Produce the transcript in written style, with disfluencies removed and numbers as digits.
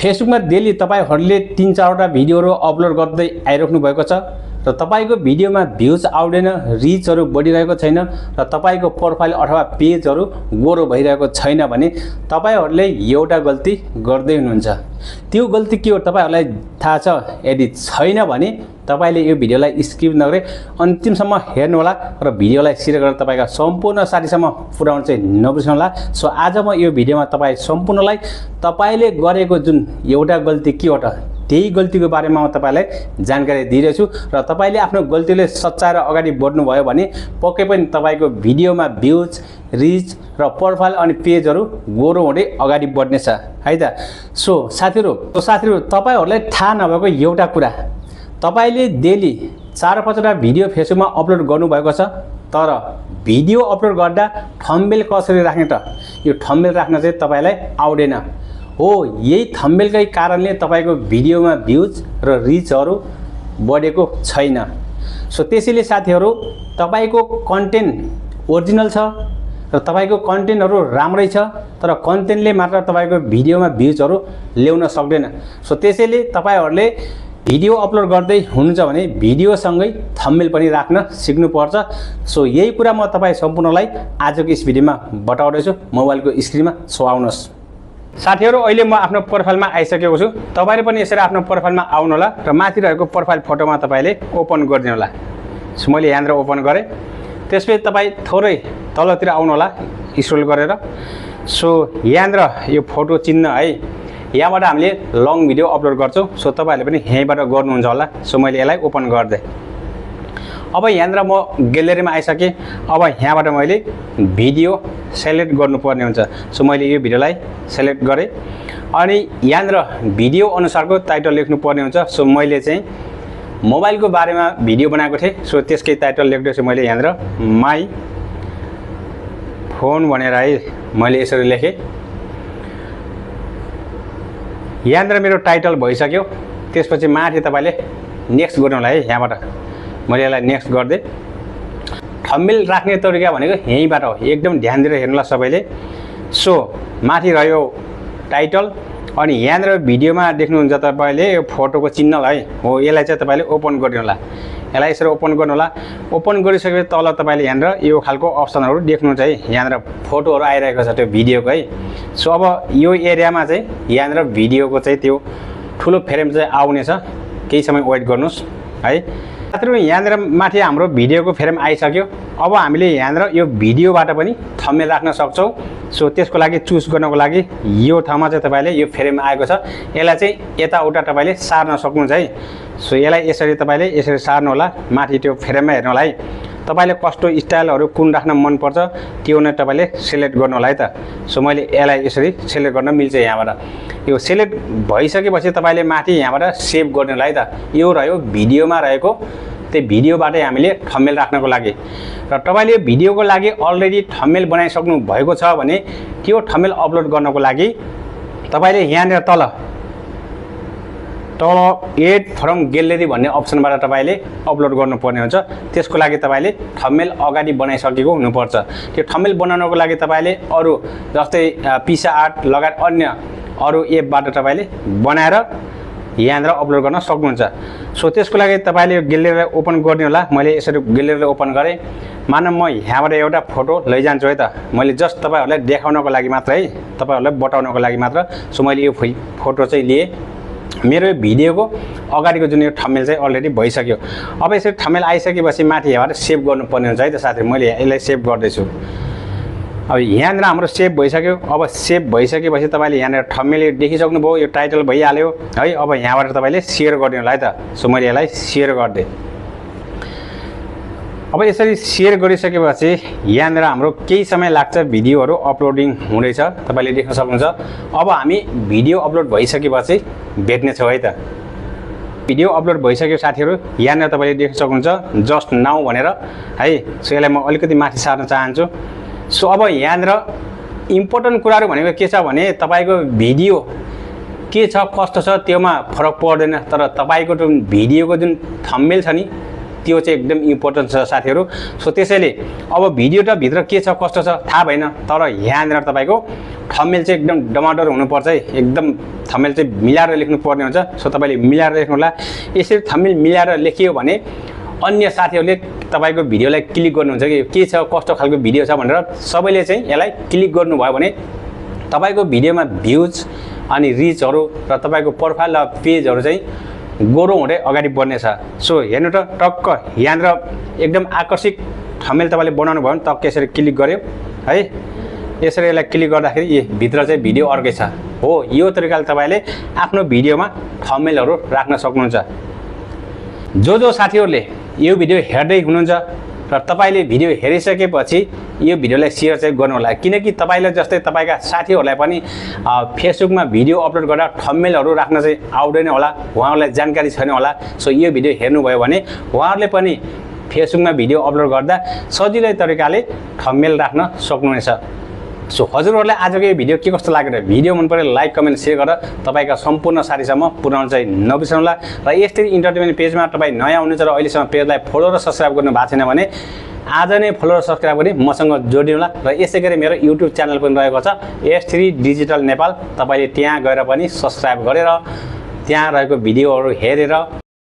फेसबुकमा डेली तपाईहरुले 3-4 वटा भिडियोहरु अपलोड गर्दै आइराख्नु भएको छ र तपाईको भिडियोमा भ्युज आउँदैन, रिचहरु बढिरहेको छैन र तपाईको प्रोफाइल अथवा पेजहरु गोरो भइरहेको छैन भने तपाईहरुले एउटा गल्ती गर्दै हुनुहुन्छ। त्यो गल्ती के हो तपाईहरुलाई थाहा छ? यदि छैन भने तपाईले यो भिडियोलाई स्किप नगरे अन्तिमसम्म हेर्नु होला र भिडियोलाई शेयर गरेर तपाईका सम्पूर्ण साथीसम्म पुर्याउन चाहिँ नबिर्सनु होला। सो आज म यो भिडियोमा तपाई सम्पूर्णलाई तपाईले गरेको जुन एउटा गल्ती के हो त त्यही गल्तीको बारेमा म तपाईलाई जानकारी दिइरहेछु र तपाईले आफ्नो गल्तीले सच्चाएर अगाडि बढ्नु भयो भने पक्कै पनि तपाईको भिडियोमा भ्युज, रिच र प्रोफाइल अनि पेजहरु गोरो हुँदै अगाडि बढ्नेछ है त। सो साथीहरु तपाईहरुलाई थाहा नभएको एउटा कुरा, तपाईले डेली 4-5 वटा भिडियो फेसबुकमा अपलोड गर्नु भएको छ तर भिडियो अपलोड गर्दा थम्बनेल कसरी राख्ने त? यो थम्बनेल राख्न चाहिँ तपाईलाई आउँदैन हो। यही थम्बनेलकै कारणले तपाईको भिडियोमा भ्युज र रिचहरु बढेको छैन। सो त्यसैले साथीहरु तपाईको कन्टेन्ट ओरिजिनल छ र तपाईको कन्टेन्टहरु राम्रै छ तर कन्टेन्टले मात्र तपाईको भिडियोमा भ्युजहरु ल्याउन सक्दैन। सो त्यसैले तपाईहरुले भिडियो अपलोड गर्दै हुनुहुन्छ भने भिडियोसँगै थम्बनेल पनि राख्न सिक्नुपर्छ। सो यही कुरा म तपाई सम्पूर्णलाई आजको यस भिडियोमा बताउँदै छु। मोबाइलको स्क्रिनमा सो आउनुहोस्। साथीहरु अहिले म आफ्नो प्रोफाइलमा आइसकेको छु। तपाईले पनि यसरी आफ्नो प्रोफाइलमा आउनु होला र माथि रहेको प्रोफाइल फोटोमा तपाईले ओपन गरिदिनु होला। सो मैले यहाँबाट ओपन गरे। त्यसपछि तपाई थोरै तलतिर आउनु होला स्क्रोल गरेर। सो यहाँबाट यो फोटो चिन्ह है, यहाँबाट हामीले लङ भिडियो अपलोड गर्छौं। सो तपाईहरुले पनि यहीँबाट गर्नुहुन्छ होला। सो मैले यसलाई ओपन गर्दै अब यहाँबाट म ग्यालेरीमा आइसके। अब यहाँबाट मैले भिडियो सेलेक्ट गर्नुपर्ने हुन्छ। सो मैले यो भिडियोलाई सेलेक्ट गरे अनि यहाँबाट भिडियो अनुसारको टाइटल लेख्नु पर्ने हुन्छ। सो मैले चाहिँ मोबाइलको बारेमा भिडियो बनाएको थिएँ। सो त्यसकै टाइटल लेख्दैछु मैले यहाँबाट माई फोन भनेर है मैले यसरी लेखेँ। यहाँबाट मेरो टाइटल भइसक्यो। त्यसपछि माथि तपाईले नेक्स्ट गर्नु होला है। यहाँबाट मैले यसलाई नेक्स्ट गर्दै थम्बनेल राख्ने तरिका भनेको यहीँबाट हो। एकदम ध्यान दिएर हेर्नु होला सबैले। सो माथि रह्यो टाइटल अनि यहाँबाट भिडियोमा देख्नुहुन्छ तपाईले यो फोटोको चिन्ह है हो, यसलाई चाहिँ तपाईले ओपन गर्नु होला। यसलाई यसरी ओपन गर्नु होला। ओपन गरिसकेपछि तल तपाईले यहाँबाट यो खालको अप्सनहरु देख्नुहुन्छ है। यहाँबाट फोटोहरु आइरहेको छ त्यो भिडियोको है। सो अब यो एरियामा चाहिँ यहाँबाट भिडियोको चाहिँ त्यो ठुलो फ्रेम चाहिँ आउने छ। केही समय वेट गर्नुस् है। साथीहरु यहाँबाट माथि हाम्रो भिडियोको फ्रेम आइसक्यो। अब हामीले यहाँबाट यो भिडियोबाट पनि थम्बनेल राख्न सक्छौं। सो त्यसको लागि चुज गर्नको लागि यो ठाउँमा चाहिँ तपाईले यो फ्रेम आएको छ, यसलाई चाहिँ यताउता तपाईले सार्न सक्नुहुन्छ है। सो यसलाई यसरी तपाईले यसरी सार्नु होला। माथि त्यो फ्रेममा हेर्नु होला है। तपाईले कस्तो स्टाइलहरु कुन राख्न मन पर्छ त्यो नै तपाईले सिलेक्ट गर्नु होला है त। सो मैले यसलाई यसरी सिलेक्ट गर्न मिल्छ। यहाँबाट यो सिलेक्ट भइसकेपछि तपाईले माथि यहाँबाट सेभ गर्नु होला है त। यो रह्यो भिडियोमा रहेको त्यो भिडियोबाटै हामीले थम्बनेल राख्नको लागि र तपाईले यो भिडियोको लागि अलरेडी थम्बनेल बनाइसक्नु भएको छ भने त्यो थम्बनेल अपलोड गर्नको लागि तपाईले यहाँनिर तल एड फ्रम ग्यालेरी भन्ने अप्सनबाट तपाईले अपलोड गर्नुपर्ने हुन्छ। त्यसको लागि तपाईले थम्बनेल अगाडि बनाइसकेको हुनुपर्छ। त्यो थम्बनेल बनाउनको लागि तपाईले अरु जस्तै पिसा आर्ट लगायत अन्य अरु एपबाट तपाईले बनाएर यहाँबाट अपलोड गर्न सक्नुहुन्छ। सो त्यसको लागि तपाईले यो ग्यालेरीलाई ओपन गर्ने होला। मैले यसरी ग्यालेरीलाई ओपन गरे। मानव म यहाँबाट एउटा फोटो लैजान्छु है त। मैले जस्ट तपाईहरुलाई देखाउनको लागि मात्र है, तपाईहरुलाई बताउनको लागि मात्र। सो मैले यो फोटो चाहिँ लिए। मेरो यो भिडियोको अगाडिको जुन यो थम्बनेल चाहिँ अलरेडी भइसक्यो। अब यसरी थम्बनेल आइसकेपछि माथि यहाँबाट सेभ गर्नुपर्ने हुन्छ है त साथी। मैले यसलाई सेभ गर्दै छु। अब यहाँनिर हाम्रो सेभ भइसक्यो। अब सेभ भइसकेपछि तपाईले यहाँनिर थम्बनेल देखिसक्नु भयो, यो टाइटल भइहाल्यो है। अब यहाँबाट तपाईले शेयर गर्ने होला है त। सो मैले यसलाई शेयर गर्दै अब यसरी शेयर गरिसकेपछि यहाँनिर हाम्रो केही समय लाग्छ भिडियोहरु अपलोडिङ हुँदैछ, तपाईले देख्न सक्नुहुन्छ। अब हामी भिडियो अपलोड भइसकेपछि भेट्ने छौं है त। भिडियो अपलोड भइसक्यो साथीहरु। यहाँनिर तपाईले देख्न सक्नुहुन्छ जस्ट नाउ भनेर है। सो यसलाई म अलिकति माथि सार्न चाहन्छु। सो अब यहाँनिर इम्पोर्टेन्ट कुराहरु भनेको के छ भने तपाईको भिडियो के छ कस्तो छ त्योमा फरक पर्दैन, तर तपाईको जुन भिडियोको जुन थम्बनेल छ नि त्यो चाहिँ एकदम इम्पोर्टेन्ट छ साथीहरु। सो त्यसैले अब भिडियो त भित्र के छ कस्तो छ थाहा भएन, तर यहाँनिर तपाईको थम्बनेल चाहिँ एकदम डमाडर हुनुपर्छ है, एकदम थम्बनेल चाहिँ मिलाएर लेख्नुपर्ने हुन्छ। सो तपाईँले मिलाएर लेख्नु होला। यसरी थम्बनेल मिलाएर लेखियो भने अन्य साथीहरूले तपाईँको भिडियोलाई क्लिक गर्नुहुन्छ कि के छ कस्तो खालको भिडियो छ भनेर सबैले चाहिँ यसलाई क्लिक गर्नुभयो भने तपाईँको भिडियोमा भ्युज अनि रिचहरू र तपाईँको प्रोफाइल र पेजहरू चाहिँ गोरो हुँदै अगाडि बढ्नेछ। सो हेर्नु त टक्क यहाँनिर एकदम आकर्षक थम्बनेल तपाईँले बनाउनु भयो भने टक्क यसरी क्लिक गर्यो है, यसरी यसलाई क्लिक गर्दाखेरि भित्र चाहिँ भिडियो अर्कै छ हो। यो तरिकाले तपाईँले आफ्नो भिडियोमा थम्बनेलहरू राख्न सक्नुहुन्छ। जो साथीहरूले यो भिडियो हेर्दै हुनुहुन्छ र तपाईँले भिडियो हेरिसकेपछि यो भिडियोलाई सेयर चाहिँ गर्नु होला, किनकि तपाईँलाई जस्तै तपाईँका साथीहरूलाई पनि फेसबुकमा भिडियो अपलोड गर्दा थम्बनेलहरू राख्न चाहिँ आउँदैन होला, उहाँहरूलाई जानकारी छैन होला। सो यो भिडियो हेर्नुभयो भने उहाँहरूले पनि फेसबुकमा भिडियो अपलोड गर्दा सजिलै तरिकाले थम्बनेल राख्न सक्नुहुनेछ। सो हजुरहरूलाई आजको यो भिडियो के कस्तो लागेर भिडियो मन पऱ्यो लाइक कमेन्ट सेयर गरेर तपाईँका सम्पूर्ण साथीसम्म पुर्याउन चाहिँ नबिर्सनुहोला। र यस्तै इन्टरटेनमेन्ट पेजमा तपाईँ नयाँ हुनुहुन्छ र अहिलेसम्म पेजलाई फलो र सब्सक्राइब गर्नु भएको छैन भने आज नै फलो र सब्सक्राइब गरी मसँग जोडिनुहोला। र यसै गरी मेरो युट्युब च्यानल पनि रहेको छ S3 डिजिटल नेपाल, तपाईँले त्यहाँ गएर पनि सब्सक्राइब गरेर त्यहाँ रहेको भिडियोहरू हेरेर